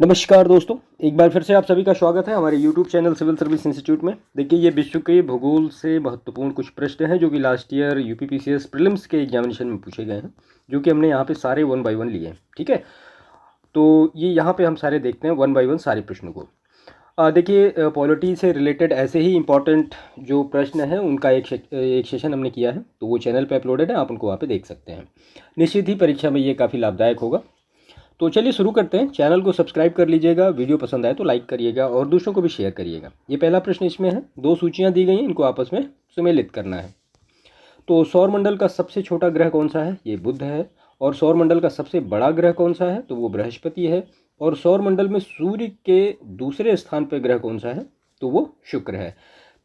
नमस्कार दोस्तों, एक बार फिर से आप सभी का स्वागत है हमारे YouTube channel civil service institute में। देखिए, ये विश्व के भूगोल से महत्वपूर्ण कुछ प्रश्न हैं जो कि लास्ट ईयर यूपीपीसीएस प्रीलिम्स के एग्जामिनेशन में पूछे गए हैं, जो कि हमने यहाँ पे सारे वन बाय वन लिए हैं। ठीक है, तो ये यहाँ पे हम सारे देखते हैं वन बाय वन सारे प्रश्नों को। देखिए, पॉलिटी से रिलेटेड ऐसे ही इंपॉर्टेंट जो प्रश्न हैं उनका एक सेशन हमने किया है, तो वो चैनल पर अपलोडेड है, आप उनको वहाँ पर देख सकते हैं। निश्चित ही परीक्षा में ये काफ़ी लाभदायक होगा। तो चलिए शुरू करते हैं। चैनल को सब्सक्राइब कर लीजिएगा, वीडियो पसंद आए तो लाइक करिएगा और दूसरों को भी शेयर करिएगा। ये पहला प्रश्न इसमें है, दो सूचियां दी गई हैं, इनको आपस में सुमेलित करना है। तो सौरमंडल का सबसे छोटा ग्रह कौन सा है? ये बुध है। और सौरमंडल का सबसे बड़ा ग्रह कौन सा है? तो वो बृहस्पति है। और सौरमंडल में सूर्य के दूसरे स्थान पर ग्रह कौन सा है? तो वो शुक्र है।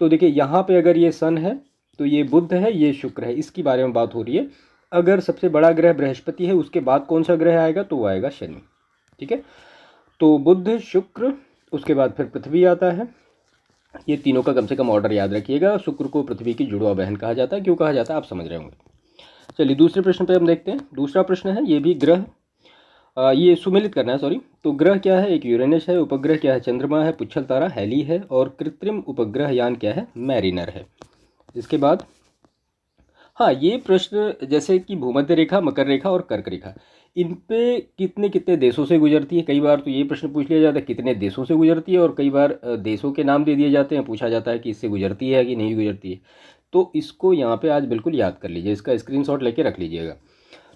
तो देखिए, यहाँ पे अगर ये सन है तो ये बुध है, ये शुक्र है, इसकी बारे में बात हो रही है। अगर सबसे बड़ा ग्रह बृहस्पति है, उसके बाद कौन सा ग्रह आएगा? तो वो आएगा शनि। ठीक है, तो बुध, शुक्र, उसके बाद फिर पृथ्वी आता है। ये तीनों का कम से कम ऑर्डर याद रखिएगा। शुक्र को पृथ्वी की जुड़वा बहन कहा जाता है। क्यों कहा जाता है आप समझ रहे होंगे। चलिए दूसरे प्रश्न पे हम देखते हैं। दूसरा प्रश्न है, ये भी ग्रह ये सुमेलित करना है, सॉरी। तो ग्रह क्या है? एक यूरेनस है। उपग्रह क्या है? चंद्रमा है। पुच्छल तारा हेली है। और कृत्रिम उपग्रह यान क्या है? मैरिनर है। इसके बाद हाँ, ये प्रश्न जैसे कि भूमध्य रेखा, मकर रेखा और कर्क रेखा, इन पे कितने कितने देशों से गुजरती है। कई बार तो ये प्रश्न पूछ लिया जाता है कितने देशों से गुजरती है, और कई बार देशों के नाम दे दिए जाते हैं, पूछा जाता है कि इससे गुजरती है कि नहीं गुजरती है। तो इसको यहाँ पे आज बिल्कुल याद कर लीजिए, इसका स्क्रीनशॉट लेके रख लीजिएगा।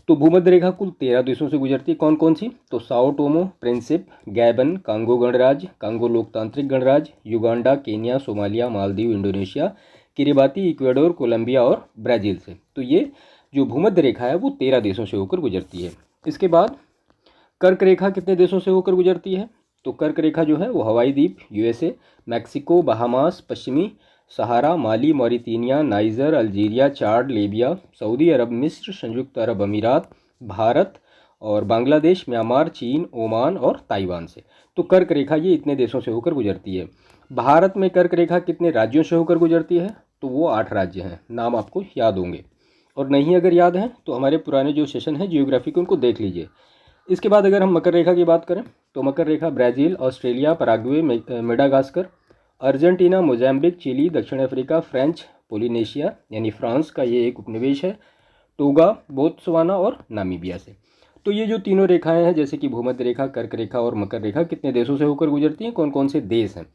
तो भूमध्य रेखा कुल 13 देशों से गुजरती है। कौन कौन सी? तो Sao Tome, Principe, Gabon, Congo गणराज्य, कांगो लोकतांत्रिक गणराज्य, Uganda, Kenya, Somalia, Maldives, Indonesia, Kiribati, Ecuador, Colombia और ब्राज़ील से। तो ये जो भूमध्य रेखा है वो 13 देशों से होकर गुजरती है। इसके बाद कर्क रेखा कितने देशों से होकर गुजरती है? तो कर्क रेखा जो है वो हवाई द्वीप, यूएसए, मैक्सिको, बहामास, पश्चिमी सहारा, माली, मॉरितानिया, नाइजर, अल्जीरिया, चाड, लीबिया, सऊदी अरब, मिस्र, संयुक्त अरब अमीरात, भारत और बांग्लादेश, म्यांमार, चीन, ओमान और ताइवान से। तो कर्क रेखा ये इतने देशों से होकर गुजरती है। भारत में कर्क रेखा कितने राज्यों से होकर गुजरती है? तो वो 8 राज्य हैं। नाम आपको याद होंगे, और नहीं अगर याद हैं तो हमारे पुराने जो सेशन है जियोग्राफी के उनको देख लीजिए। इसके बाद अगर हम मकर रेखा की बात करें तो मकर रेखा Brazil, Australia, Paraguay, Madagascar, Argentina, Mozambique, Chile, दक्षिण अफ्रीका, फ्रेंच पोलिनेशिया यानी फ्रांस का ये एक उपनिवेश है, टोगा, बोत्सवाना और नामीबिया से। तो ये जो तीनों रेखाएं हैं, जैसे कि भूमध्य रेखा, कर्क रेखा और मकर रेखा, कितने देशों से होकर गुजरती हैं, कौन कौन से देश हैं,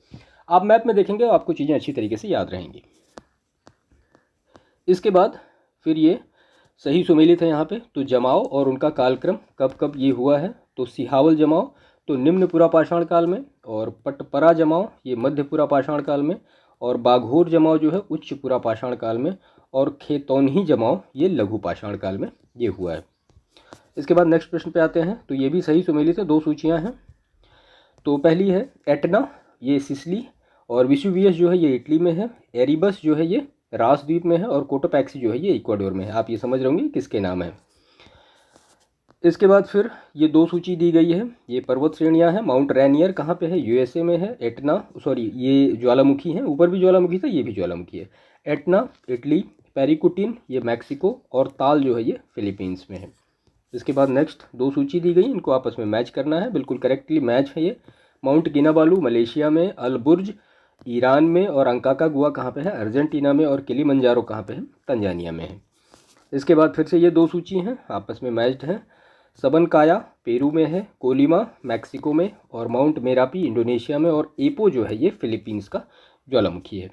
आप मैप में देखेंगे तो आपको चीज़ें अच्छी तरीके से याद रहेंगी। इसके बाद फिर ये सही सुमेलित है यहाँ पे। तो जमाव और उनका कालक्रम कब कब ये हुआ है? तो सिहावल जमाव तो निम्न पुरापाषाण काल में, और पटपरा जमाव ये मध्य पुरापाषाण काल में, और बाघोर जमाव जो है उच्च पुरापाषाण काल में, और खेतौनी जमाव ये लघु पाषाण काल में ये हुआ है। इसके बाद नेक्स्ट प्रश्न पे आते हैं। तो ये भी सही सुमेलित है, दो सूचियाँ हैं। तो पहली है एटना, ये सिसली, और विसुवियस जो है ये इटली में है, एरिबस जो है ये रासद्वीप में है, और कोटोपैक्सी जो है ये इक्वाडोर में है। आप ये समझ रहे होंगे किसके नाम है। इसके बाद फिर ये दो सूची दी गई है, ये पर्वत श्रेणियां हैं। माउंट रैनियर कहाँ पे है? यूएसए में है। एटना, सॉरी ये ज्वालामुखी है, ऊपर भी ज्वालामुखी था, ये भी ज्वालामुखी है। एटना इटली, पेरिकुटिन ये मैक्सिको, और ताल जो है ये फिलीपींस में है। इसके बाद नेक्स्ट दो सूची दी गई, इनको आपस में मैच करना है, बिल्कुल करेक्टली मैच है ये। माउंट किनाबालू मलेशिया में, अलबुर्ज ईरान में, और अंकाकागुआ कहाँ पे है? अर्जेंटीना में, और किलिमंजारो कहाँ पे है? तंजानिया में है। इसके बाद फिर से ये दो सूची हैं, आपस में मैच्ड हैं। सबनकाया पेरू में है, कोलिमा मैक्सिको में, और माउंट मेरापी इंडोनेशिया में, और एपो जो है ये फिलीपींस का ज्वालामुखी है।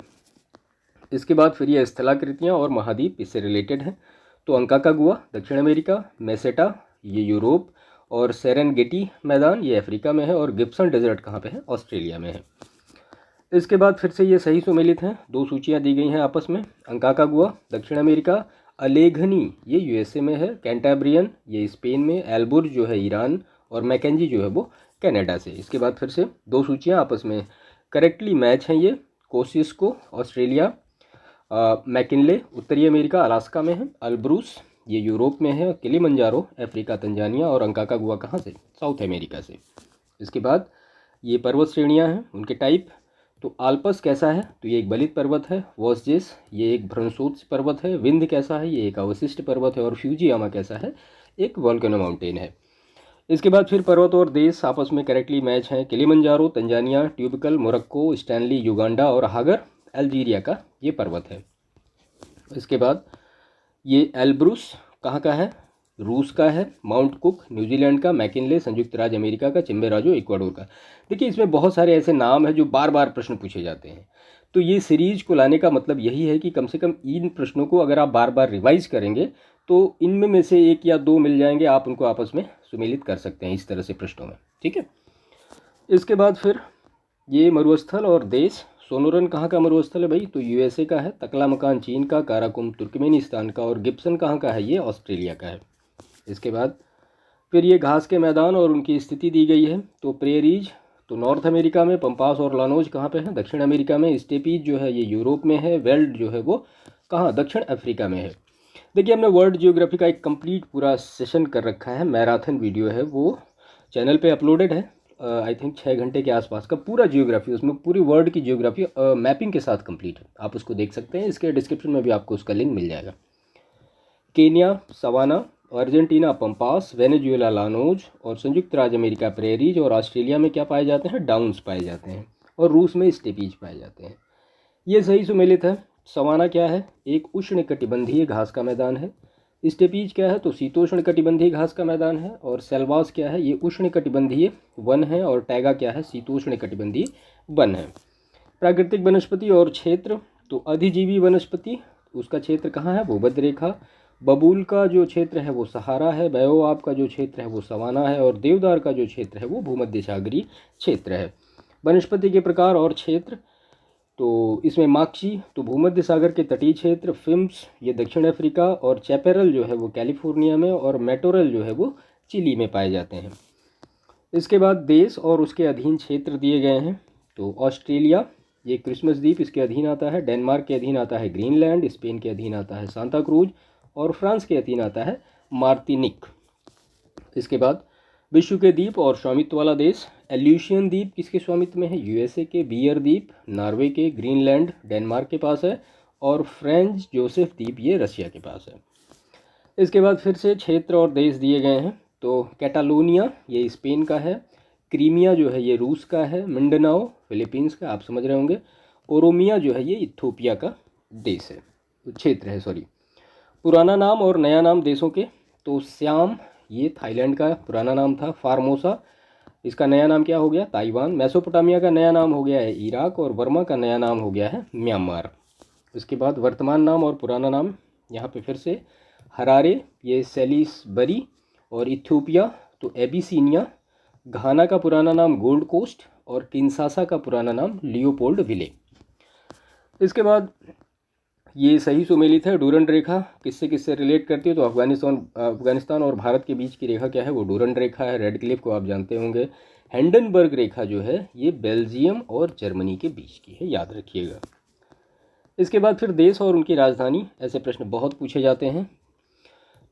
इसके बाद फिर ये स्थलाकृतियाँ और महाद्वीप इससे रिलेटेड हैं। तो अंकाकागुआ दक्षिण अमेरिका, मेसेटा ये यूरोप, और सेरेनगेटी मैदान ये अफ्रीका में है, और गिब्सन डेजर्ट कहाँ पे है? ऑस्ट्रेलिया में है। इसके बाद फिर से ये सही सुमेलित हैं, दो सूचियाँ दी गई हैं आपस में। अंकाकागुआ दक्षिण अमेरिका, अलेघनी ये यूएसए में है, कैंटाब्रियन ये स्पेन में, एल्बुर्ज जो है ईरान, और मैकेंजी जो है वो कनाडा से। इसके बाद फिर से दो सूचियाँ आपस में करेक्टली मैच हैं। ये कोसिस्को ऑस्ट्रेलिया, मैकिनले उत्तरी अमेरिका अलास्का में है, अल्ब्रूस ये यूरोप में है, किलिमंजारो अफ्रीका तंजानिया, और अंकाकागुआ कहाँ से? साउथ अमेरिका से। इसके बाद ये पर्वत श्रेणियाँ हैं, उनके टाइप। तो आल्पस कैसा है? तो ये एक बलित पर्वत है। वॉसजेस ये एक भ्रंशोत्स पर्वत है। विंध्य कैसा है? ये एक अवशिष्ट पर्वत है। और फ्यूजियामा कैसा है? एक वॉल्केनो माउंटेन है। इसके बाद फिर पर्वत और देश आपस में करेक्टली मैच हैं। Kilimanjaro Tanzania, Toubkal Morocco, Stanley Uganda और हागर अल्जीरिया का ये पर्वत है। इसके बाद ये एल्ब्रुस कहाँ का है? रूस का है। माउंट कुक न्यूजीलैंड का। मैकिनले संयुक्त राज्य अमेरिका का। चिम्बेराजो इक्वाडोर का। देखिए इसमें बहुत सारे ऐसे नाम हैं जो बार बार प्रश्न पूछे जाते हैं, तो ये सीरीज को लाने का मतलब यही है कि कम से कम इन प्रश्नों को अगर आप बार बार रिवाइज करेंगे तो इनमें में से एक या दो मिल जाएंगे, आप उनको आपस में सुमेलित कर सकते हैं इस तरह से प्रश्नों में, ठीक है। इसके बाद फिर ये मरुस्थल और देश। सोनोरन कहाँ का मरुस्थल है भाई? तो यूएसए का है। तकलामकान चीन का। काराकुम तुर्कमेनिस्तान का। और गिब्सन कहाँ का है? ये ऑस्ट्रेलिया का है। इसके बाद फिर ये घास के मैदान और उनकी स्थिति दी गई है। तो प्रेरीज तो नॉर्थ अमेरिका में। पंपास और लानोज कहाँ पे है? दक्षिण अमेरिका में। स्टेपीज जो है ये यूरोप में है। वेल्ड जो है वो कहाँ? दक्षिण अफ्रीका में है। देखिए हमने वर्ल्ड जियोग्राफी का एक कंप्लीट पूरा सेशन कर रखा है, मैराथन वीडियो है, वो चैनल पे अपलोडेड है। आई थिंक 6 घंटे के आसपास का पूरा जियोग्राफी, उसमें पूरी वर्ल्ड की जियोग्राफी मैपिंग के साथ कंप्लीट है, आप उसको देख सकते हैं। इसके डिस्क्रिप्शन में भी आपको उसका लिंक मिल जाएगा। Kenya savanna, Argentina pampas, Venezuela llanos और संयुक्त राज्य अमेरिका प्रेरीज और ऑस्ट्रेलिया में क्या पाए जाते हैं? डाउन्स पाए जाते हैं और रूस में स्टेपीज पाए जाते हैं। ये सही सुमेलित है। सवाना क्या है? एक उष्णकटिबंधीय घास का मैदान है। स्टेपीज क्या है? तो शीतोष्ण कटिबंधीय घास का मैदान है। और सेल्वास क्या है? ये उष्णकटिबंधीय वन है। और टैगा क्या है? शीतोष्ण कटिबंधीय वन है। प्राकृतिक वनस्पति और क्षेत्र, तो अधिजीवी वनस्पति उसका क्षेत्र कहाँ है? भूमध्य रेखा। बबूल का जो क्षेत्र है वो सहारा है। बायोआब का जो क्षेत्र है वो सवाना है। और देवदार का जो क्षेत्र है वो भूमध्य सागरीय क्षेत्र है। वनस्पति के प्रकार और क्षेत्र, तो इसमें माक्सी तो भूमध्य सागर के तटीय क्षेत्र। फिम्स ये दक्षिण अफ्रीका। और चैपेरल जो है वो कैलिफोर्निया में। और मेटोरल जो है वो चिली में पाए जाते हैं। इसके बाद देश और उसके अधीन क्षेत्र दिए गए हैं। तो ऑस्ट्रेलिया ये क्रिसमस द्वीप इसके अधीन आता है। डेनमार्क के अधीन आता है ग्रीनलैंड। स्पेन के अधीन आता है सांता क्रूज। और फ्रांस के अधीन आता है मार्टिनिक। इसके बाद विश्व के द्वीप और स्वामित्व वाला देश। एल्यूशियन द्वीप किसके स्वामित्व में है? यूएसए के। बियर द्वीप नॉर्वे के। ग्रीनलैंड डेनमार्क के पास है। और फ्रेंच जोसेफ द्वीप ये रशिया के पास है। इसके बाद फिर से क्षेत्र और देश दिए गए हैं। तो कैटालोनिया ये स्पेन का है। क्रीमिया जो है ये रूस का है। मिंडनाओ फिलीपींस का, आप समझ रहे होंगे। ओरोमिया जो है ये इथोपिया का देश है, क्षेत्र है सॉरी। पुराना नाम और नया नाम देशों के, तो श्याम ये थाईलैंड का पुराना नाम था। फार्मोसा इसका नया नाम क्या हो गया? ताइवान। मेसोपोटामिया का नया नाम हो गया है इराक। और बर्मा का नया नाम हो गया है म्यांमार। इसके बाद वर्तमान नाम और पुराना नाम यहाँ पे फिर से हरारे ये सेलिसबरी। और इथियोपिया तो एबिसीनिया। घाना का पुराना नाम गोल्ड कोस्ट। और किन्सासा का पुराना नाम लियोपोल्ड विले। इसके बाद ये सही सुमेलित है। डूरंड रेखा किससे किससे रिलेट करती है? तो अफगानिस्तान और भारत के बीच की रेखा क्या है? वो डूरंड रेखा है। रेड क्लिफ को आप जानते होंगे। हैंडनबर्ग रेखा जो है ये बेल्जियम और जर्मनी के बीच की है, याद रखिएगा। इसके बाद फिर देश और उनकी राजधानी, ऐसे प्रश्न बहुत पूछे जाते हैं।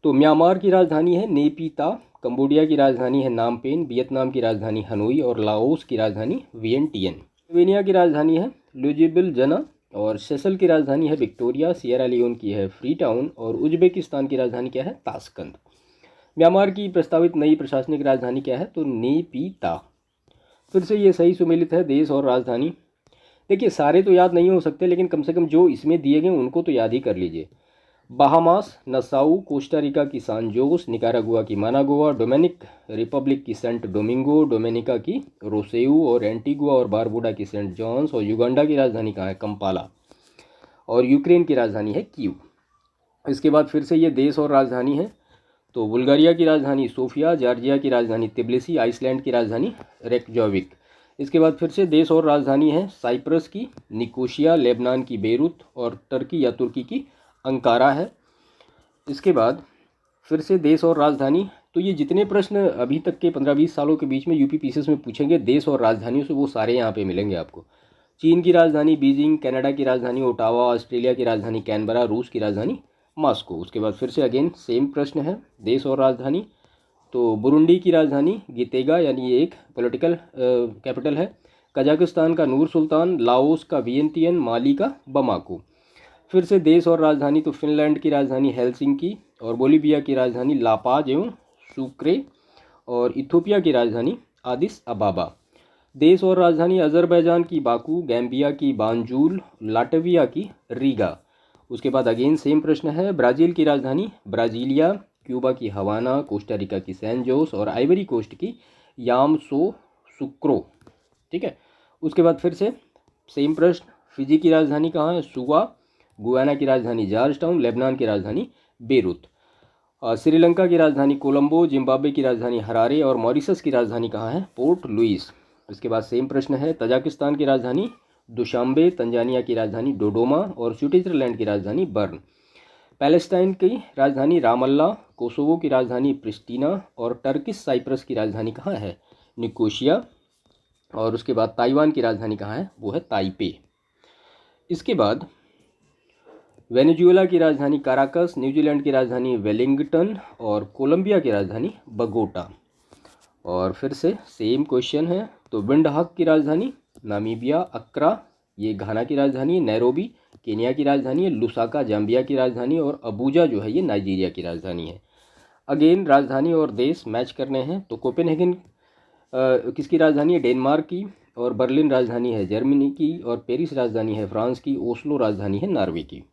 तो म्यांमार की राजधानी है नेपीता। कंबोडिया की राजधानी है नामपेन। वियतनाम की राजधानी हनोई। और लाओस की राजधानी वियंटियन। स्लोवेनिया की राजधानी है ल्यूजिबिलजना। और सेशल की राजधानी है विक्टोरिया। सियरा लियोन की है फ्री टाउन। और उज्बेकिस्तान की राजधानी क्या है? ताशकंद। म्यांमार की प्रस्तावित नई प्रशासनिक राजधानी क्या है? तो नेपीता। फिर से ये सही सुमेलित है देश और राजधानी। देखिए सारे तो याद नहीं हो सकते, लेकिन कम से कम जो इसमें दिए गए उनको तो याद ही कर लीजिए। Bahamas Nassau. कोस्टा रिका की सान जोस। निकारागुआ की मानागुआ। डोमिनिक रिपब्लिक की सेंट डोमिंगो। डोमिनिका की रोसेऊ। और एंटीगुआ और बारबुडा की सेंट जॉन्स। और युगांडा की राजधानी कहाँ है? कंपाला। और यूक्रेन की राजधानी है कीव। इसके बाद फिर से ये देश और राजधानी है। तो बुल्गारिया की राजधानी सोफिया। जॉर्जिया की राजधानी तिब्लिसी। आइसलैंड की राजधानी रेकजाविक। इसके बाद फिर से देश और राजधानी है साइप्रस की निकोशिया। लेबनान की बेरूत। और टर्की या तुर्की की अंकारा है। इसके बाद फिर से देश और राजधानी, तो ये जितने प्रश्न अभी तक के 15-20 सालों के बीच में यूपी पीसीएस में पूछेंगे देश और राजधानियों से, वो सारे यहाँ पे मिलेंगे आपको। चीन की राजधानी बीजिंग। कनाडा की राजधानी ओटावा। ऑस्ट्रेलिया की राजधानी कैनबरा। रूस की राजधानी मॉस्को। उसके बाद फिर से अगेन सेम प्रश्न है देश और राजधानी। तो बुरुंडी की राजधानी गितेगा, यानी ये एक पॉलिटिकल कैपिटल है। कजाकिस्तान का नूर सुल्तान। लाओस का वियंतियन। माली का बमाको। फिर से देश और राजधानी, तो फिनलैंड की राजधानी हेलसिंकी। और बोलीविया की राजधानी लापाज एवं सुक्रे। और इथियोपिया की राजधानी आदिस अबाबा। देश और राजधानी अजरबैजान की बाकू, गैम्बिया की बांजुल, लाटविया की रीगा। उसके बाद अगेन सेम प्रश्न है, ब्राज़ील की राजधानी ब्राज़ीलिया, क्यूबा की हवाना, कोस्टारिका की सैन जोस और आइवरी कोस्ट की यामोसुक्रो। ठीक है। उसके बाद फिर से सेम प्रश्न, फिजी की राजधानी कहाँ है? सुवा, गुयाना की राजधानी जॉर्ज टाउन, लेबनान की राजधानी बेरूत, श्रीलंका की राजधानी कोलंबो, जिम्बाब्वे की राजधानी हरारे और मॉरिशस की राजधानी कहाँ है? Port Louis. इसके बाद सेम प्रश्न है, तजाकिस्तान की राजधानी दुशांबे, तंजानिया की राजधानी डोडोमा और स्विट्जरलैंड की राजधानी बर्न, पैलेस्टाइन की राजधानी रामल्ला, कोसोवो की राजधानी प्रिस्टीना और टर्किश साइप्रस की राजधानी कहाँ है? निकोशिया। और उसके बाद ताइवान की राजधानी कहाँ है? वो है ताइपे। इसके बाद वेनेजुएला की राजधानी काराकस, न्यूजीलैंड की राजधानी वेलिंगटन और कोलंबिया की राजधानी बगोटा। और फिर से सेम क्वेश्चन है, तो विंडहक की राजधानी नामीबिया, अक्रा ये घाना की राजधानी है, नैरोबी केनिया की राजधानी है, लुसाका जाम्बिया की राजधानी और अबूजा जो है ये नाइजीरिया की राजधानी है। अगेन राजधानी और देश मैच करने हैं, तो कोपेनहेगन किसकी राजधानी है? डेनमार्क की, और बर्लिन राजधानी है जर्मनी की, और पेरिस राजधानी है फ्रांस की, ओस्लो राजधानी है नॉर्वे की।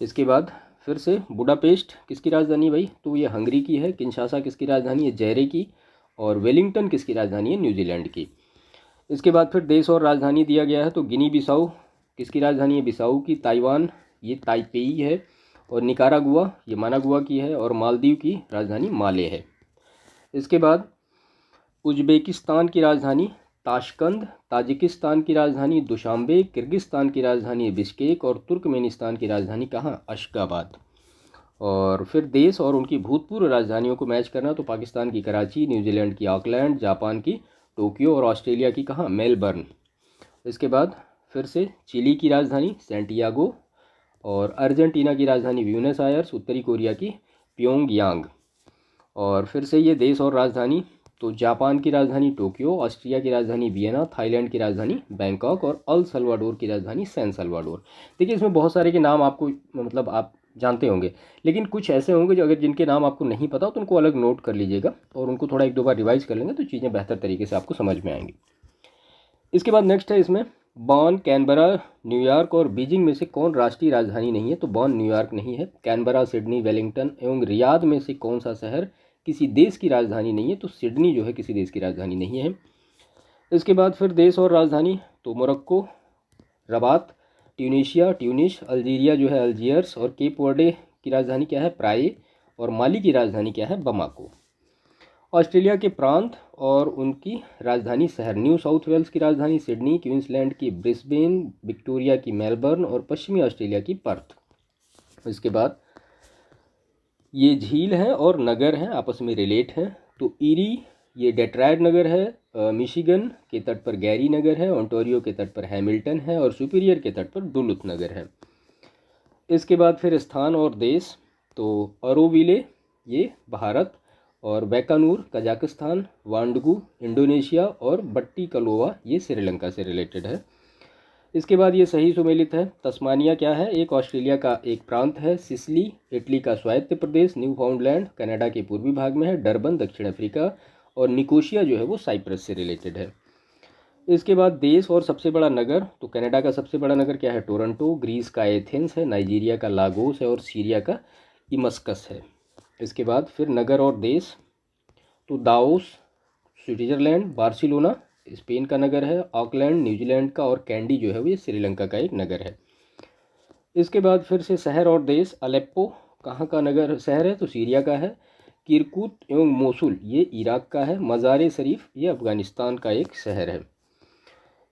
इसके बाद फिर से बुडापेस्ट किसकी राजधानी भाई? तो ये हंगरी की है। किंशासा किसकी राजधानी है? जैरे की। और वेलिंगटन किसकी राजधानी है? न्यूजीलैंड की। इसके बाद फिर देश और राजधानी दिया गया है, तो गिनी बिसाऊ किसकी राजधानी है? बिसाऊ की। ताइवान ये ताइपेई है। और निकारागुआ ये मानागुआ की है। और मालदीव की राजधानी माले है। इसके बाद उज्बेकिस्तान की राजधानी ताशकंद, ताजिकिस्तान की राजधानी दुशांबे, किर्गिस्तान की राजधानी बिश्केक और तुर्कमेनिस्तान की राजधानी कहाँ? अशगाबाद। और फिर देश और उनकी भूतपूर्व राजधानियों को मैच करना, तो पाकिस्तान की कराची, न्यूजीलैंड की ऑकलैंड, जापान की टोक्यो और ऑस्ट्रेलिया की कहाँ? मेलबर्न। इसके बाद फिर से चिली की राजधानी सैंटियागो और अर्जेंटीना की राजधानी ब्यूनस आयर्स, उत्तरी कोरिया की प्योंगयांग। और फिर से ये देश और राजधानी, तो जापान की राजधानी टोक्यो, ऑस्ट्रिया की राजधानी वियना, थाईलैंड की राजधानी बैंकॉक और अल सल्वाडोर की राजधानी सैन सल्वाडोर। देखिए इसमें बहुत सारे के नाम आपको मतलब आप जानते होंगे, लेकिन कुछ ऐसे होंगे जो अगर जिनके नाम आपको नहीं पता तो उनको अलग नोट कर लीजिएगा और उनको थोड़ा एक दो बार रिवाइज कर लेंगे तो चीज़ें बेहतर तरीके से आपको समझ में आएंगी। इसके बाद नेक्स्ट है इसमें बॉन, कैनबरा, न्यूयॉर्क और बीजिंग में से कौन राष्ट्रीय राजधानी नहीं है? तो बॉन न्यूयॉर्क नहीं है। कैनबरा, सिडनी, वेलिंगटन एवं रियाद में से कौन सा शहर किसी देश की राजधानी नहीं है? तो सिडनी जो है किसी देश की राजधानी नहीं है। इसके बाद फिर देश और राजधानी, तो Morocco Rabat, Tunisia Tunis, Algeria जो है अल्जियर्स और केप वर्डे की राजधानी क्या है? प्राए और माली की राजधानी क्या है? बमाको। ऑस्ट्रेलिया के प्रांत और उनकी राजधानी शहर, न्यू साउथ वेल्स की राजधानी सिडनी, क्वींसलैंड की ब्रिस्बेन, विक्टोरिया की मेलबर्न और पश्चिमी ऑस्ट्रेलिया की पर्थ। इसके बाद ये झील हैं और नगर हैं आपस में रिलेट हैं, तो ईरी ये डेट्रायड नगर है, मिशिगन के तट पर गैरी नगर है, ओंटारियो के तट पर हैमिल्टन है और सुपीरियर के तट पर डुलुथ नगर है। इसके बाद फिर स्थान और देश, तो अरोविले ये भारत और बैकानूर कजाकिस्तान, वांडगू इंडोनेशिया और बट्टी कलोवा ये श्रीलंका से रिलेटेड है। इसके बाद ये सही सुमेलित है। तस्मानिया क्या है? एक ऑस्ट्रेलिया का एक प्रांत है। सिसिली इटली का स्वायत्त प्रदेश। न्यू फाउंडलैंड कनाडा के पूर्वी भाग में है। डरबन दक्षिण अफ्रीका और निकोशिया जो है वो साइप्रस से रिलेटेड है। इसके बाद देश और सबसे बड़ा नगर, तो कनाडा का सबसे बड़ा नगर क्या है? टोरंटो, ग्रीस का एथेंस है, नाइजीरिया का लागोस है और सीरिया का इमस्कस है। इसके बाद फिर नगर और देश, तो दाओस स्विट्जरलैंड, बार्सिलोना स्पेन का नगर है, ऑकलैंड न्यूजीलैंड का और कैंडी जो है वो ये श्रीलंका का एक नगर है। इसके बाद फिर से शहर और देश, अलेप्पो कहाँ का नगर शहर है? तो सीरिया का है। किरकुत एवं मोसुल ये इराक का है। मज़ार शरीफ ये अफ़गानिस्तान का एक शहर है।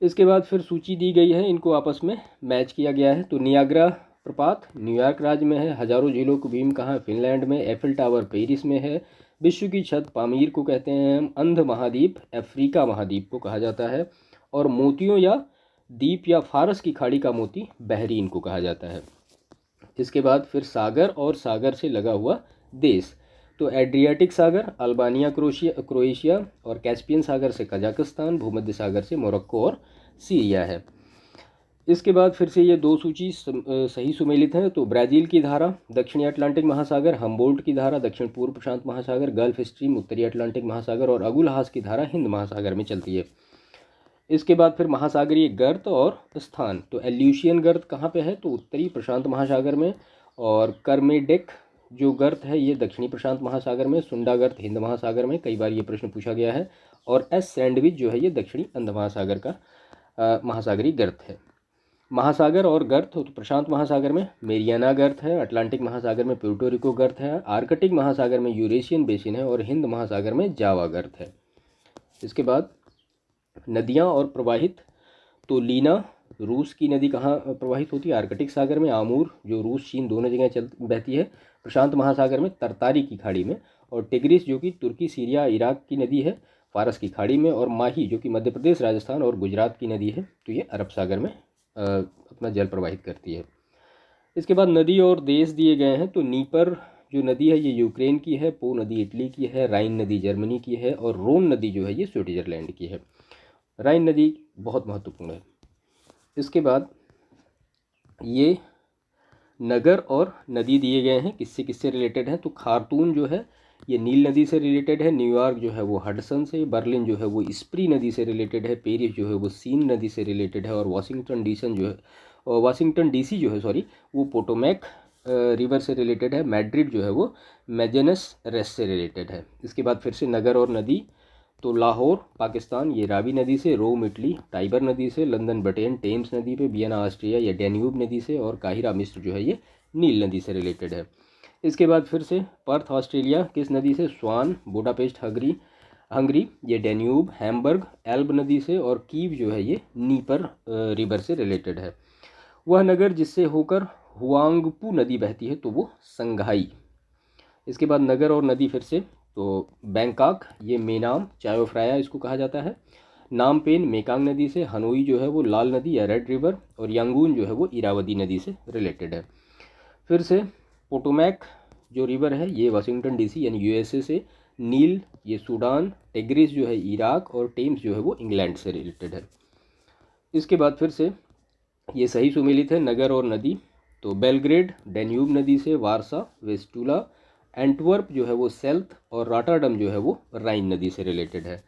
इसके बाद फिर सूची दी गई है, इनको आपस में मैच किया गया है। तो नियाग्रा प्रपात न्यूयॉर्क राज्य में है। हजारों झीलों को बीम कहाँ? फिनलैंड में। एफिल टावर पेरिस में है। विश्व की छत पामीर को कहते हैं। अंध महाद्वीप अफ्रीका महाद्वीप को कहा जाता है। और मोतियों या द्वीप या फारस की खाड़ी का मोती बहरीन को कहा जाता है। इसके बाद फिर सागर और सागर से लगा हुआ देश, तो एड्रियाटिक सागर अल्बानिया क्रोएशिया और कैस्पियन सागर से कजाकिस्तान, भूमध्य सागर से मोरक्को और सीरिया है। इसके बाद फिर से ये दो सूची सही सुमेलित हैं। तो ब्राज़ील की धारा दक्षिणी अटलांटिक महासागर, हम्बोल्ट की धारा दक्षिण पूर्व प्रशांत महासागर, गल्फ स्ट्रीम उत्तरी अटलांटिक महासागर और अगुलहास की धारा हिंद महासागर में चलती है। इसके बाद फिर महासागरीय गर्त और स्थान। तो एल्यूशियन गर्त कहाँ पे है? तो उत्तरी प्रशांत महासागर में। और करमेडेक जो गर्त है ये दक्षिणी प्रशांत महासागर में। सुंडा गर्त हिंद महासागर में, कई बार ये प्रश्न पूछा गया है। और एस सैंडविच जो है ये दक्षिणी अंध महासागर का महासागरीय गर्त है। महासागर और गर्त तो प्रशांत महासागर में मेरियाना गर्त है, अटलांटिक महासागर में प्यूर्टो रिको गर्त है, आर्कटिक महासागर में यूरेशियन बेसिन है और हिंद महासागर में जावा गर्त है। इसके बाद नदियां और प्रवाहित। तो लीना रूस की नदी कहाँ प्रवाहित होती है? आर्कटिक सागर में। आमूर जो रूस चीन दोनों जगह बहती है प्रशांत महासागर में तरतारी की खाड़ी में। और टिग्रिस जो कि तुर्की सीरिया इराक की नदी है फारस की खाड़ी में। और माही जो कि मध्य प्रदेश राजस्थान और गुजरात की नदी है, तो ये अरब सागर में अपना जल प्रवाहित करती है। इसके बाद नदी और देश दिए गए हैं। तो नीपर जो नदी है ये यूक्रेन की है, पो नदी इटली की है, राइन नदी जर्मनी की है और रोन नदी जो है ये स्विट्जरलैंड की है। राइन नदी बहुत महत्वपूर्ण है। इसके बाद ये नगर और नदी दिए गए हैं, किससे किससे रिलेटेड हैं? तो खार्तूम जो है ये नील नदी से रिलेटेड है, न्यूयॉर्क जो है वो हडसन से, बर्लिन जो है वो स्प्री नदी से रिलेटेड है, पेरिस जो है वो सीन नदी से रिलेटेड है और वाशिंगटन डीसी जो है वो पोटोमैक रिवर से रिलेटेड है। मैड्रिड जो है वो मैजेनस रेस से रिलेटेड है। इसके बाद फिर से नगर और नदी। तो लाहौर पाकिस्तान ये रावी नदी से, रोम इटली टाइबर नदी से, लंदन ब्रिटेन टेम्स नदी पे, वियना ऑस्ट्रिया या डैन्यूब नदी से और काहिरा मिस्र जो है ये नील नदी से रिलेटेड है। इसके बाद फिर से पर्थ ऑस्ट्रेलिया किस नदी से? स्वान। बुडापेस्ट हंगरी ये डैन्यूब। हैम्बर्ग एल्ब नदी से और कीव जो है ये नीपर रिवर से रिलेटेड है। वह नगर जिससे होकर हुआंगपू नदी बहती है तो वो संघाई। इसके बाद नगर और नदी फिर से। तो बैंकॉक ये मेनाम चायो फ्राया इसको कहा जाता है। नामपेन मेकांग नदी से, हनोई जो है वो लाल नदी या रेड रिवर और यांगून जो है वो इरावदी नदी से रिलेटेड है। फिर से पोटोमैक जो रिवर है ये वाशिंगटन डीसी यानी यूएसए से, नील ये सूडान, टिग्रिस जो है इराक और टेम्स जो है वो इंग्लैंड से रिलेटेड है। इसके बाद फिर से ये सही सुमेलित है नगर और नदी। तो बेलग्रेड डैन्यूब नदी से, वारसा वेस्टुला, एंटवर्प जो है वो सेल्थ और रॉटरडम जो है वो राइन नदी से रिलेटेड है।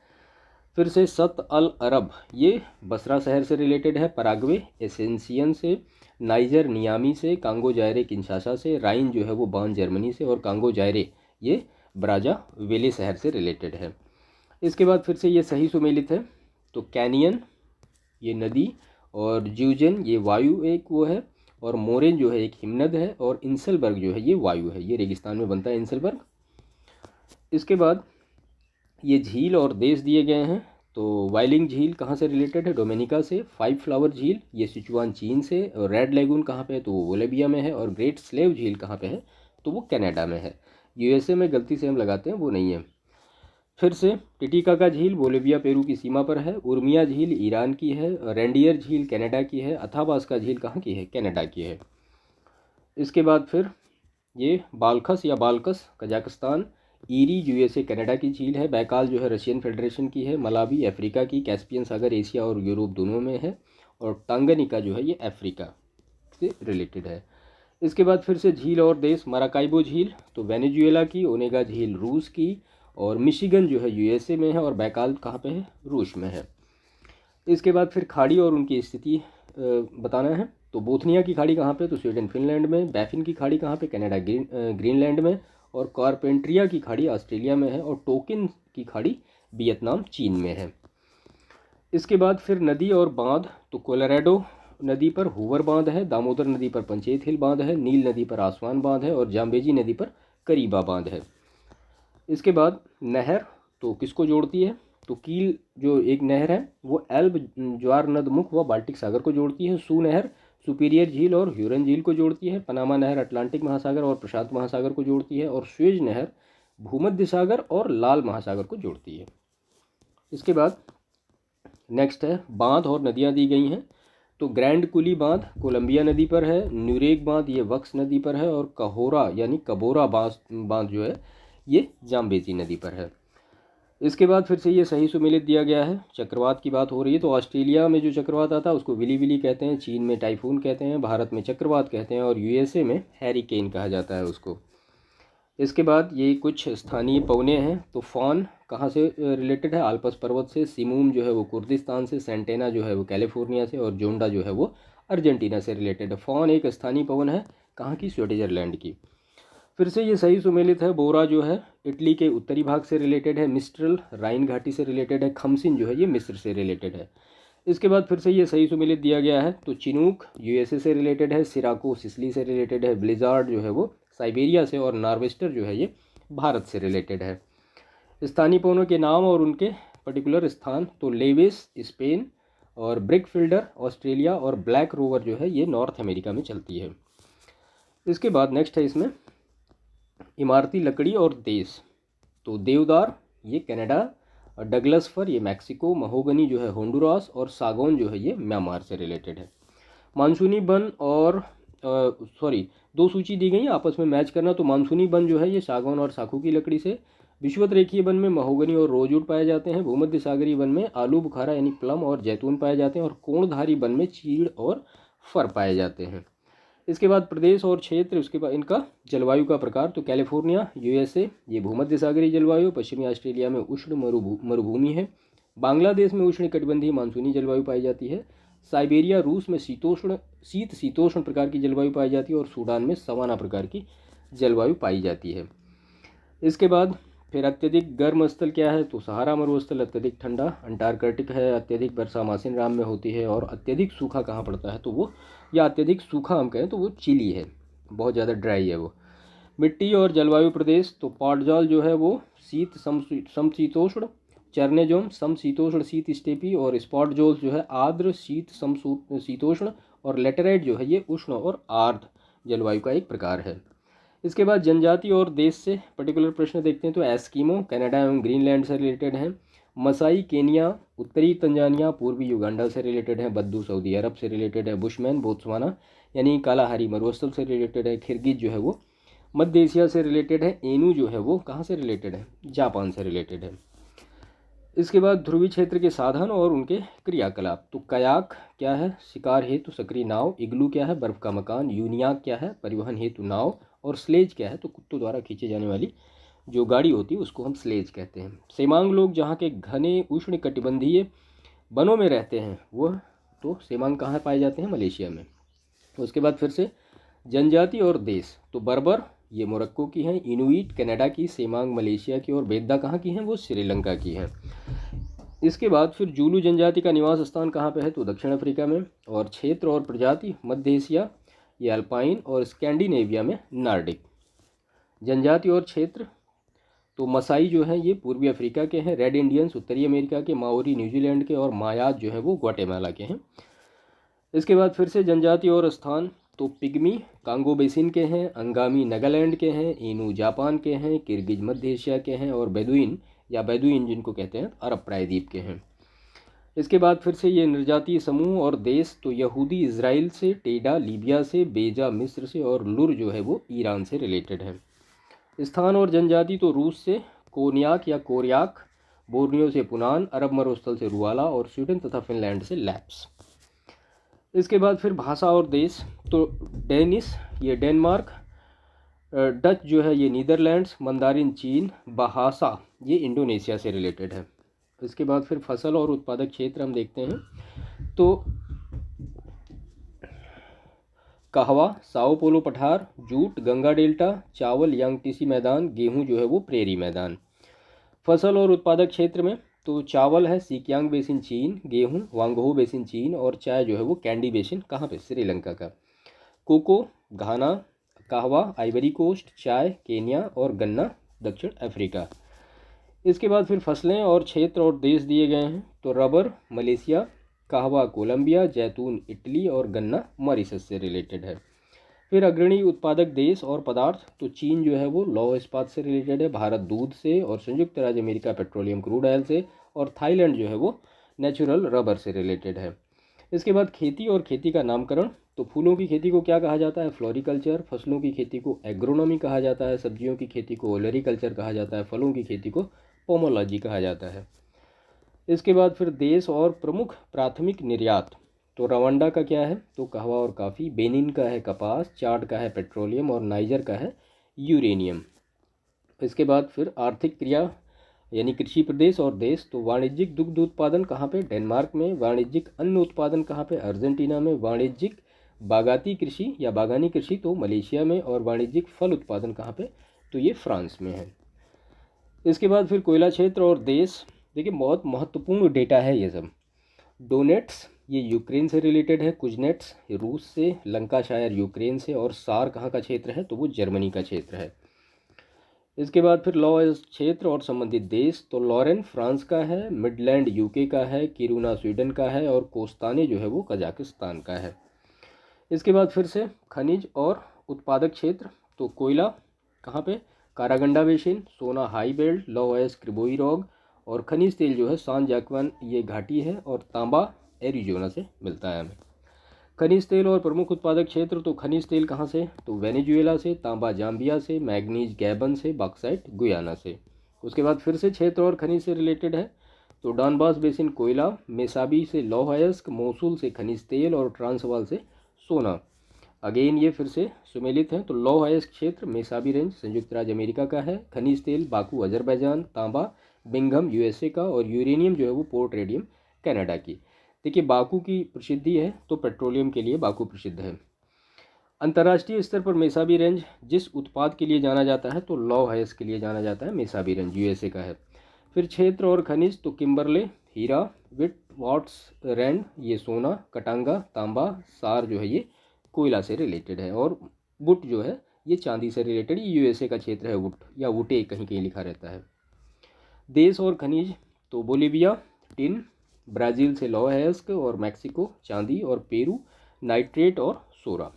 फिर से सत अल अरब ये बसरा शहर से रिलेटेड है, पराग्वे एसेंसियन से, नाइजर नियामी से, कांगो जायरे किंशासा से, राइन जो है वो बान जर्मनी से और कांगो जायरे ये ब्राजा वेले शहर से रिलेटेड है। इसके बाद फिर से ये सही सुमेलित है। तो कैनियन ये नदी और ज्यूजन ये वायु एक वो है और मोरेन जो है एक हिमनद है और इंसलबर्ग जो है ये वायु है, ये रेगिस्तान में बनता है इंसलबर्ग। इसके बाद ये झील और देश दिए गए हैं। तो वाइलिंग झील कहाँ से रिलेटेड है? डोमिनिका से। फाइव फ्लावर झील ये सिचुआन चीन से। और रेड लेगून कहाँ पे है? तो वो बोलिविया में है। और ग्रेट स्लेव झील कहाँ पे है? तो वो कनाडा में है। यूएसए में गलती से हम लगाते हैं, वो नहीं है। फिर से टिटिकाका झील बोलिविया पेरू की सीमा पर है। उर्मिया झील ईरान की है। रेंडियर झील कनाडा की है। अथाबास्का झील कहाँ की है? कनाडा की है। इसके बाद फिर ये बाल्खस या बाल्कस कजाकिस्तान, ईरी यूएसए कनाडा की झील है। बैकाल जो है रशियन फेडरेशन की है। मलावी अफ्रीका की, कैस्पियन सागर एशिया और यूरोप दोनों में है। और टांगनिका जो है ये अफ्रीका से रिलेटेड है। इसके बाद फिर से झील और देश। माराकाइबो झील तो वेनेजुएला की, ओनेगा झील रूस की और मिशिगन जो है यूएसए में है और बैकाल कहाँ पे है? रूस में है। इसके बाद फिर खाड़ी और उनकी स्थिति बताना है। तो बोथनिया की खाड़ी कहाँ पे? तो स्वीडन फिनलैंड में। बैफिन की खाड़ी कहाँ पे? कनाडा ग्रीनलैंड में। और कारपेंट्रिया की खाड़ी ऑस्ट्रेलिया में है। और टोकिन की खाड़ी वियतनाम चीन में है। इसके बाद फिर नदी और बांध। तो कोलोराडो नदी पर हूवर बांध है, दामोदर नदी पर पंचेत हिल बांध है, नील नदी पर आसवान बांध है और जाम्बेजी नदी पर करीबा बांध है। इसके बाद नहर तो किसको जोड़ती है? तो कील जो एक नहर है वो एल्ब ज्वार नदमुख व बाल्टिक सागर को जोड़ती है। सू नहर सुपीरियर झील और ह्यूरन झील को जोड़ती है। पनामा नहर अटलांटिक महासागर और प्रशांत महासागर को जोड़ती है। और स्वेज नहर भूमध्य सागर और लाल महासागर को जोड़ती है। इसके बाद नेक्स्ट है बांध और नदियाँ दी गई हैं। तो ग्रैंड कुली बांध कोलंबिया नदी पर है। न्यूरेक बांध ये वक्स नदी पर है। और कहोरा यानी कबोरा बांध जो है ये जाम्बेजी नदी पर है। इसके बाद फिर से ये सही सुमेलित दिया गया है। चक्रवात की बात हो रही है तो ऑस्ट्रेलिया में जो चक्रवात आता है उसको विली विली कहते हैं, चीन में टाइफून कहते हैं, भारत में चक्रवात कहते हैं और यूएसए में हैरिकेन कहा जाता है उसको। इसके बाद ये कुछ स्थानीय पवने हैं। तो फॉन कहाँ से रिलेटेड है? आल्पस पर्वत से। सिमूम जो है वो कुर्दिस्तान से। सेंटेना जो है वो कैलिफोर्निया से। और जोंडा जो है वो अर्जेंटीना से रिलेटेड है। फॉन एक स्थानीय पवन है, कहाँ की? स्विट्जरलैंड की। फिर से ये सही सुमेलित है। बोरा जो है इटली के उत्तरी भाग से रिलेटेड है। मिस्ट्रल राइन घाटी से रिलेटेड है। खमसिन जो है ये मिस्र से रिलेटेड है। इसके बाद फिर से ये सही सुमेलित दिया गया है। तो चिनूक यूएसए से रिलेटेड है। सिराको सिसली से रिलेटेड है। ब्लिजार्ड जो है वो साइबेरिया से। और नार्वेस्टर जो है ये भारत से रिलेटेड है। स्थानीय पवनों के नाम और उनके पर्टिकुलर स्थान। तो लेविस स्पेन और ब्रिकफिल्डर ऑस्ट्रेलिया और ब्लैक रोवर जो है ये नॉर्थ अमेरिका में चलती है। इसके बाद नेक्स्ट है इसमें इमारती लकड़ी और देश। तो देवदार ये कनाडा, डगलस फर ये मैक्सिको, महोगनी जो है होंडुरास और सागौन जो है ये म्यांमार से रिलेटेड है। मानसूनी वन और दो सूची दी गई है, आपस में मैच करना। तो मानसूनी वन जो है ये सागौन और साखू की लकड़ी से। विषुवत रेखीय वन में महोगनी और रोजवुड पाए जाते हैं। भूमध्य सागरीय वन में आलू बुखारा यानी प्लम और जैतून पाए जाते हैं। और कोणधारी वन में चीड़ और फर पाए जाते हैं। इसके बाद प्रदेश और क्षेत्र, उसके बाद इनका जलवायु का प्रकार। तो कैलिफोर्निया यूएसए ये भूमध्य सागरीय जलवायु। पश्चिमी ऑस्ट्रेलिया में उष्ण मरुभूमि है। बांग्लादेश में उष्ण कटिबंधीय मानसूनी जलवायु पाई जाती है। साइबेरिया रूस में शीतोष्ण प्रकार की जलवायु पाई जाती है। और सूडान में सवाना प्रकार की जलवायु पाई जाती है। इसके बाद फिर अत्यधिक गर्म स्थल क्या है? तो सहारा मरुस्थल अत्यधिक ठंडा। अंटार्कटिक है। अत्यधिक वर्षा मासिनराम में होती है। और अत्यधिक सूखा कहाँ पड़ता है? तो वो, या अत्यधिक सूखा हम कहें तो वो चिली है, बहुत ज़्यादा ड्राई है वो। मिट्टी और जलवायु प्रदेश। तो पॉटजॉल जो है वो समशीतोष्ण, चर्नेजोम समशीतोष्ण शीत स्टेपी। और स्पॉटजोल्स जो है आर्द्र शीत समशीतोष्ण। और लेटेराइट जो है ये उष्ण और आर्द्र जलवायु का एक प्रकार है। इसके बाद जनजाति और देश से पर्टिकुलर प्रश्न देखते हैं। तो एस्किमो कनाडा एवं ग्रीनलैंड से रिलेटेड है। मसाई केनिया, उत्तरी तंजानिया, पूर्वी युगांडा से रिलेटेड है। बद्दू सऊदी अरब से रिलेटेड है। बुशमैन बोत्सवाना यानी कालाहारी मरुस्थल से रिलेटेड है। खिरगिज जो है वो मध्य एशिया से रिलेटेड है। एनू जो है वो कहाँ से रिलेटेड है? जापान से रिलेटेड है। इसके बाद ध्रुवीय क्षेत्र के साधन और उनके क्रियाकलाप। तो कयाक क्या है? शिकार हेतु सक्रिय नाव। इग्लू क्या है? बर्फ का मकान। यूनियाक क्या है? परिवहन हेतु नाव। और स्लेज क्या है? तो कुत्तों द्वारा खींचे जाने वाली जो गाड़ी होती है उसको हम स्लेज कहते हैं। सेमांग लोग जहाँ के घने उष्ण कटिबंधीय वनों में रहते हैं वह, तो सेमांग कहाँ पाए जाते हैं? मलेशिया में। तो उसके बाद फिर से जनजाति और देश। तो बर्बर ये मोरक्को की हैं। इनुइट कनाडा की। सेमांग मलेशिया की। और बेद्दा कहाँ की हैं? वो श्रीलंका की हैं। इसके बाद फिर जूलू जनजाति का निवास स्थान कहाँ पे है? तो दक्षिण अफ्रीका में। और क्षेत्र और प्रजाति मध्य एशिया ये अल्पाइन। और स्कैंडिनेविया में नार्डिक। जनजाति और क्षेत्र तो मसाई जो है ये पूर्वी अफ्रीका के हैं। रेड इंडियंस उत्तरी अमेरिका के। माओरी न्यूजीलैंड के। और मायात जो है वो ग्वाटेमाला के हैं। इसके बाद फिर से जनजाति और स्थान। तो पिग्मी कांगो बेसिन के हैं। अंगामी नागालैंड के हैं। इनू जापान के हैं। किर्गिज मध्य एशिया के हैं। और बेदुइन या बेदुइन जिनको कहते हैं अरब प्रायद्वीप के हैं। इसके बाद फिर से ये निर्जातीय समूह और देश। तो यहूदी इजराइल से। टेडा लीबिया से। बेजा मिस्र से। और लुर जो है वो ईरान से रिलेटेड है। स्थान और जनजाति तो रूस से कोनियाक या कोरियाक, बोर्नियो से पुनान, अरब मरुस्थल से रुआला और स्वीडन तथा फिनलैंड से लैप्स। इसके बाद फिर भाषा और देश। तो डेनिश ये डेनमार्क, डच जो है ये नीदरलैंड्स, मंदारिन चीन, बहासा ये इंडोनेशिया से रिलेटेड है। इसके बाद फिर फसल और उत्पादक क्षेत्र हम देखते हैं। तो कहवा साओ पोलो पठार, जूट गंगा डेल्टा, चावल यांगटीसी मैदान, गेहूं जो है वो प्रेरी मैदान। फसल और उत्पादक क्षेत्र में तो चावल है सिकियांग बेसिन चीन, गेहूं वांगहो बेसिन चीन और चाय जो है वो कैंडी बेसिन कहाँ पे? श्रीलंका का। कोको घाना, कहवा आइवरी कोस्ट, चाय केन्या और गन्ना दक्षिण अफ्रीका। इसके बाद फिर फसलें और क्षेत्र और देश दिए गए हैं। तो रबर मलेशिया, कहवा कोलंबिया, जैतून इटली और गन्ना मॉरिशस से रिलेटेड है। फिर अग्रणी उत्पादक देश और पदार्थ। तो चीन जो है वो लौह इस्पात से रिलेटेड है। भारत दूध से। और संयुक्त राज्य अमेरिका पेट्रोलियम क्रूड ऑयल से। और थाईलैंड जो है वो नेचुरल रबर से रिलेटेड है। इसके बाद खेती और खेती का नामकरण। तो फूलों की खेती को क्या कहा जाता है? फ्लोरिकल्चर। फसलों की खेती को एग्रोनॉमी कहा जाता है। सब्जियों की खेती को ओलरीकल्चर कहा जाता है। फलों की खेती को पोमोलॉजी कहा जाता है। इसके बाद फिर देश और प्रमुख प्राथमिक निर्यात, तो रवांडा का क्या है, तो कहवा और काफ़ी, बेनिन का है कपास, चाड का है पेट्रोलियम और नाइजर का है यूरेनियम। इसके बाद फिर आर्थिक क्रिया यानी कृषि प्रदेश और देश, तो वाणिज्यिक दुग्ध उत्पादन कहाँ पे, डेनमार्क में। वाणिज्यिक अन्न उत्पादन कहाँ पे, अर्जेंटीना में। वाणिज्यिक बागाती कृषि या बागानी कृषि तो मलेशिया में। और वाणिज्यिक फल उत्पादन कहाँ पे, तो ये फ्रांस में है। इसके बाद फिर कोयला क्षेत्र और देश, देखिए बहुत महत्वपूर्ण डेटा है ये सब। डोनेट्स ये यूक्रेन से रिलेटेड है, कुजनेट्स रूस से, लंकाशायर यूक्रेन से, और सार कहाँ का क्षेत्र है, तो वो जर्मनी का क्षेत्र है। इसके बाद फिर लॉ क्षेत्र और संबंधित देश, तो लॉरेन फ्रांस का है, मिडलैंड यूके का है, किरूना स्वीडन का है, और कोस्ताने जो है वो कजाकिस्तान का है। इसके बाद फिर से खनिज और उत्पादक क्षेत्र, तो कोयला कहाँ पे, कारागंडा बेसिन, सोना हाई बेल्ट, लॉएस क्रिबोई रॉग, और खनिज तेल जो है सान जाकवान ये घाटी है, और तांबा एरिजोना से मिलता है हमें। खनिज तेल और प्रमुख उत्पादक क्षेत्र, तो खनिज तेल कहाँ से, तो वेनेजुएला से, तांबा जाम्बिया से, मैग्नीज गैबन से, बॉक्साइट गुयाना से। उसके बाद फिर से क्षेत्र और खनिज से रिलेटेड है, तो डॉनबास बेसिन कोयला, मेसाबी से लौह अयस्क, मोसुल से खनिज तेल, और ट्रांसवाल से सोना। अगेन ये फिर से सुमेलित हैं, तो लौह अयस्क क्षेत्र मेसाबी रेंज संयुक्त राज्य अमेरिका का है, खनिज तेल बाकू अजरबैजान, तांबा बिंघम यूएसए का, और यूरेनियम जो है वो पोर्ट रेडियम कनाडा की। देखिए बाकू की प्रसिद्धि है तो पेट्रोलियम के लिए बाकू प्रसिद्ध है। अंतर्राष्ट्रीय स्तर पर मेसाबी रेंज जिस उत्पाद के लिए जाना जाता है, तो लौह अयस्क के लिए जाना जाता है, मेसाबी रेंज यूएसए का है। फिर क्षेत्र और खनिज, तो किम्बरले हीरा, विट वाट्स रैंड ये सोना, कटांगा तांबा, सार जो है ये कोयला से रिलेटेड है, और वुट जो है ये चांदी से रिलेटेड, ये यूएसए का क्षेत्र है, वुट या वुटे कहीं कहीं लिखा रहता है। देश और खनिज, तो बोलीविया टिन, ब्राज़ील से लौह अयस्क, और मैक्सिको चांदी, और पेरू नाइट्रेट और सोरा।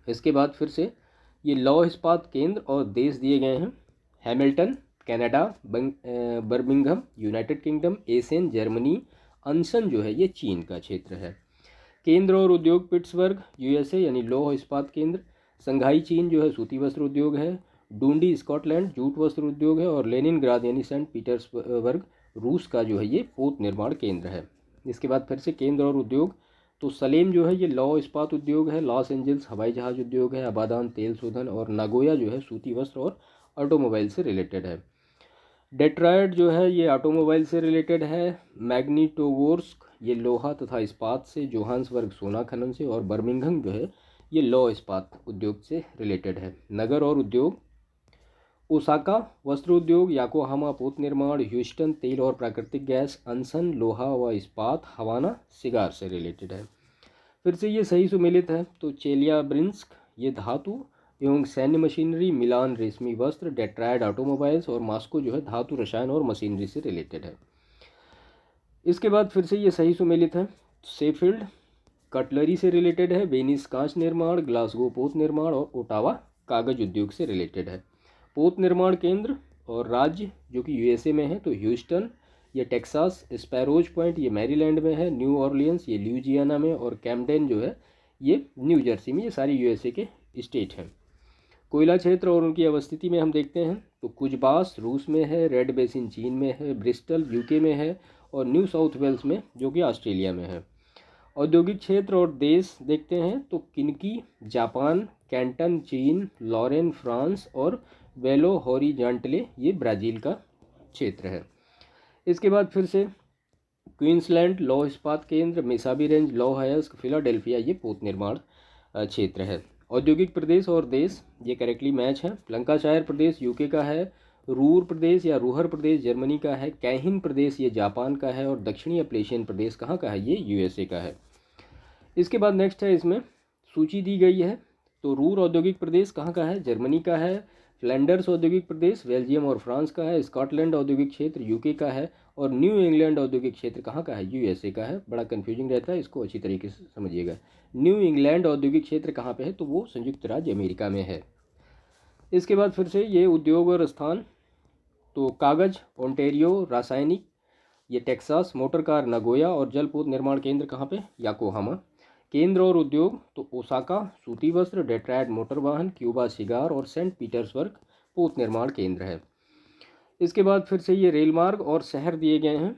इसके बाद फिर से ये लौह इस्पात केंद्र और देश दिए गए हैं, Hamilton Canada, Birmingham United Kingdom, Essen Germany, Anson जो है ये चीन का क्षेत्र है। केंद्र और उद्योग पिट्सबर्ग यूएसए यानी लौह इस्पात केंद्र, संघाई चीन जो है सूती वस्त्र उद्योग है, डूंडी स्कॉटलैंड जूट वस्त्र उद्योग है, और लेनिनग्राद यानी सेंट पीटर्सबर्ग रूस का जो है ये पोत निर्माण केंद्र है। इसके बाद फिर से केंद्र और उद्योग, तो सलेम जो है ये लौह इस्पात उद्योग है, लॉस एंजल्स हवाई जहाज उद्योग है, अबादान तेल शोधन, और नागोया जो है सूती वस्त्र और ऑटोमोबाइल से रिलेटेड है। डेट्रॉयट जो है ये ऑटोमोबाइल से रिलेटेड है, मैग्नीटोगोर्स्क ये लोहा तथा इस्पात से, जोहान्सबर्ग सोना खनन से, और बर्मिंघम जो है ये लौह इस्पात उद्योग से रिलेटेड है। नगर और उद्योग, ओसाका वस्त्र उद्योग, याकोहामा पोत निर्माण, ह्यूस्टन तेल और प्राकृतिक गैस, अनसन लोहा व इस्पात, हवाना सिगार से रिलेटेड है। फिर से ये सही सुमेलित है, तो चेलियाब्रिंस्क ये धातु एवं सैन्य मशीनरी, मिलान रेशमी वस्त्र, डेट्रायड ऑटोमोबाइल्स, और मॉस्को जो है धातु रसायन और मशीनरी से रिलेटेड है। इसके बाद फिर से ये सही सुमेलित है, शेफील्ड कटलरी से रिलेटेड है, वेनिस कांच निर्माण, ग्लासगो पोत निर्माण, और ओटावा कागज उद्योग से रिलेटेड है। पोत निर्माण केंद्र और राज्य जो कि यूएसए में है, तो ह्यूस्टन ये टेक्सास, स्पैरोज पॉइंट ये मैरीलैंड में है, न्यू ऑर्लियंस ये ल्यूजियाना में, और कैम्डेन जो है ये न्यू जर्सी में। ये सारी यूएसए के स्टेट हैं। कोयला क्षेत्र और उनकी अवस्थिति में हम देखते हैं, तो कुजबास रूस में है, रेड बेसिन चीन में है, ब्रिस्टल यूके में है, और न्यू साउथ वेल्स में जो कि ऑस्ट्रेलिया में है। औद्योगिक क्षेत्र और देश देखते हैं, तो किनकी जापान, कैंटन चीन, लॉरेन फ्रांस, और वेलो हॉरिजॉन्टले ये ब्राज़ील का क्षेत्र है। इसके बाद फिर से क्वींसलैंड लौह इस्पात केंद्र, मेसाबी रेंज लौह अयस्क, फिलाडेल्फिया ये पोत निर्माण क्षेत्र है। औद्योगिक प्रदेश और देश ये करेक्टली मैच है। लंकाशायर प्रदेश यूके का है, रूर प्रदेश या रूहर प्रदेश जर्मनी का है, कैहिन प्रदेश ये जापान का है, और दक्षिणी अपलेशियन प्रदेश कहाँ का है, ये यूएसए का है। इसके बाद नेक्स्ट है, इसमें सूची दी गई है, तो रूर औद्योगिक प्रदेश कहाँ का है, जर्मनी का है, फ्लैंडर्स औद्योगिक प्रदेश बेल्जियम और फ्रांस का है, स्कॉटलैंड औद्योगिक क्षेत्र यूके का है, और न्यू इंग्लैंड औद्योगिक क्षेत्र कहाँ का है, यूएसए का है। बड़ा कन्फ्यूजिंग रहता है, इसको अच्छी तरीके से समझिएगा। न्यू इंग्लैंड औद्योगिक क्षेत्र कहाँ पे है, तो वो संयुक्त राज्य अमेरिका में है। इसके बाद फिर से ये उद्योग और स्थान, तो कागज ओंटेरियो, रासायनिक ये टेक्सास, मोटर कार नगोया, और जलपोत निर्माण केंद्र कहाँ पे, याकोहामा। केंद्र और उद्योग, तो ओसाका सूती वस्त्र, डेट्रायड मोटर वाहन, क्यूबा सिगार, और सेंट पीटर्सबर्ग पोत निर्माण केंद्र है। इसके बाद फिर से ये रेल मार्ग और शहर दिए गए हैं।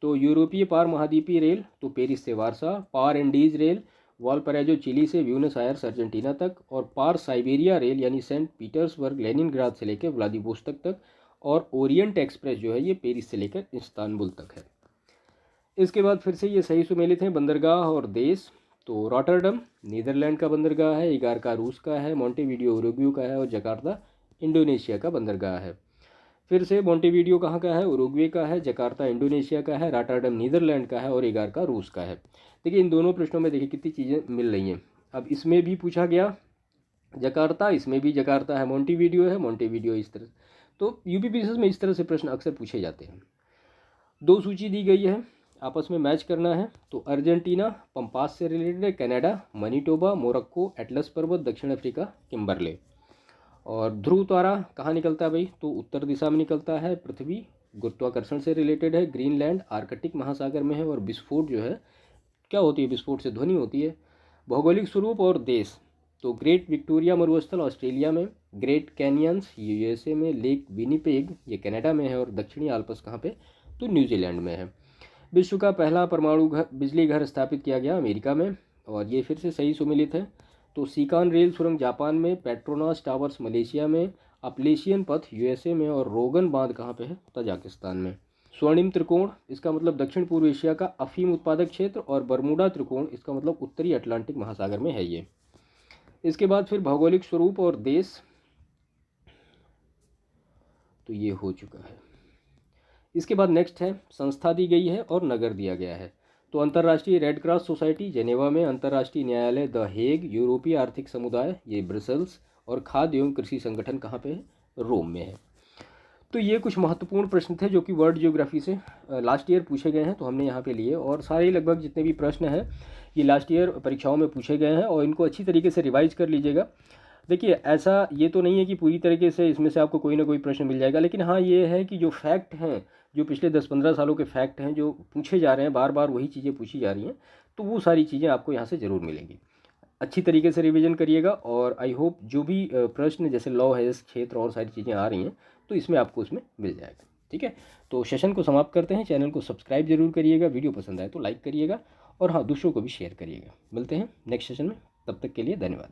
तो यूरोपीय पार महाद्वीपीय रेल तो पेरिस से वारसा, पार एंडीज रेल वालपराइजो चिली से ब्यूनस आयर्स अर्जेंटीना तक, और पार साइबेरिया रेल यानी सेंट पीटर्सबर्ग लेनिनग्राद से लेकर व्लादिवोस्तोक तक, और ओरिएंट एक्सप्रेस जो है ये पेरिस से लेकर इस्तांबुल तक है। इसके बाद फिर से ये सही सुमेलित हैं बंदरगाह और देश। तो रॉटरडम नीदरलैंड का बंदरगाह है, इगारका रूस का है, मोंटेवीडियो उरुग्वे का है, और जकार्ता इंडोनेशिया का बंदरगाह है। फिर से मोंटेवीडियो कहाँ का है, उरुग्वे का है, जकार्ता इंडोनेशिया का है, रॉटरडम नीदरलैंड का है, और इगारका रूस का है। देखिए इन दोनों प्रश्नों में देखिए कितनी चीज़ें मिल रही हैं। अब इसमें भी पूछा गया जकार्ता, इसमें भी जकार्ता है, मोंटेवीडियो इस तरह। तो यूपीपीसीएस में इस तरह से प्रश्न अक्सर पूछे जाते हैं। दो सूची दी गई है, आपस में मैच करना है। तो अर्जेंटीना पंपास से रिलेटेड है, कनाडा मनीटोबा, मोरक्को एटलस पर्वत, दक्षिण अफ्रीका किम्बरले। और ध्रुव तारा कहाँ निकलता है भाई, तो उत्तर दिशा में निकलता है। पृथ्वी गुरुत्वाकर्षण से रिलेटेड है, ग्रीनलैंड आर्कटिक महासागर में है। और विस्फोट जो है क्या होती है, विस्फोट से ध्वनि होती है। भौगोलिक स्वरूप और देश तो ग्रेट विक्टोरिया मरुस्थल ऑस्ट्रेलिया में, ग्रेट कैनियंस यूएसए में, लेक विनिपेग ये कनाडा में है, और दक्षिणी आल्प्स कहाँ पे, तो न्यूजीलैंड में है। विश्व का पहला परमाणु बिजली घर स्थापित किया गया अमेरिका में, और ये फिर से सही सुमेलित है। तो सीकान रेल सुरंग जापान में, पेट्रोनास टावर्स मलेशिया में, अपलेशियन पथ यूएसए में, और रोगन बांध कहाँ पे है, तजाकिस्तान में। स्वर्णिम त्रिकोण इसका मतलब दक्षिण पूर्व एशिया का अफीम उत्पादक क्षेत्र, और बरमूडा त्रिकोण इसका मतलब उत्तरी अटलांटिक महासागर में है ये। इसके बाद फिर भौगोलिक स्वरूप और देश तो ये हो चुका है। इसके बाद नेक्स्ट है संस्था दी गई है और नगर दिया गया है। तो अंतर्राष्ट्रीय रेड क्रॉस सोसाइटी जेनेवा में, अंतर्राष्ट्रीय न्यायालय द हेग, यूरोपीय आर्थिक समुदाय ये ब्रसेल्स, और खाद्य एवं कृषि संगठन कहाँ पे है, रोम में है। तो ये कुछ महत्वपूर्ण प्रश्न थे जो कि वर्ल्ड ज्योग्राफी से लास्ट ईयर पूछे गए हैं, तो हमने यहाँ पे लिए। और सारे लगभग जितने भी प्रश्न हैं ये लास्ट ईयर परीक्षाओं में पूछे गए हैं, और इनको अच्छी तरीके से रिवाइज कर लीजिएगा। देखिए ऐसा ये तो नहीं है कि पूरी तरीके से इसमें से आपको कोई ना कोई प्रश्न मिल जाएगा, लेकिन हाँ ये है कि जो फैक्ट हैं, जो पिछले 10-15 सालों के फैक्ट हैं जो पूछे जा रहे हैं, बार बार वही चीज़ें पूछी जा रही हैं, तो वो सारी चीज़ें आपको यहाँ से ज़रूर मिलेंगी। अच्छी तरीके से रिवीजन करिएगा, और आई होप जो भी प्रश्न जैसे लॉ है, क्षेत्र और सारी चीज़ें आ रही हैं, तो इसमें आपको उसमें मिल जाएगा। ठीक है, तो सेशन को समाप्त करते हैं। चैनल को सब्सक्राइब जरूर करिएगा, वीडियो पसंद आए तो लाइक करिएगा, और हाँ दूसरों को भी शेयर करिएगा। मिलते हैं नेक्स्ट सेशन में, तब तक के लिए धन्यवाद।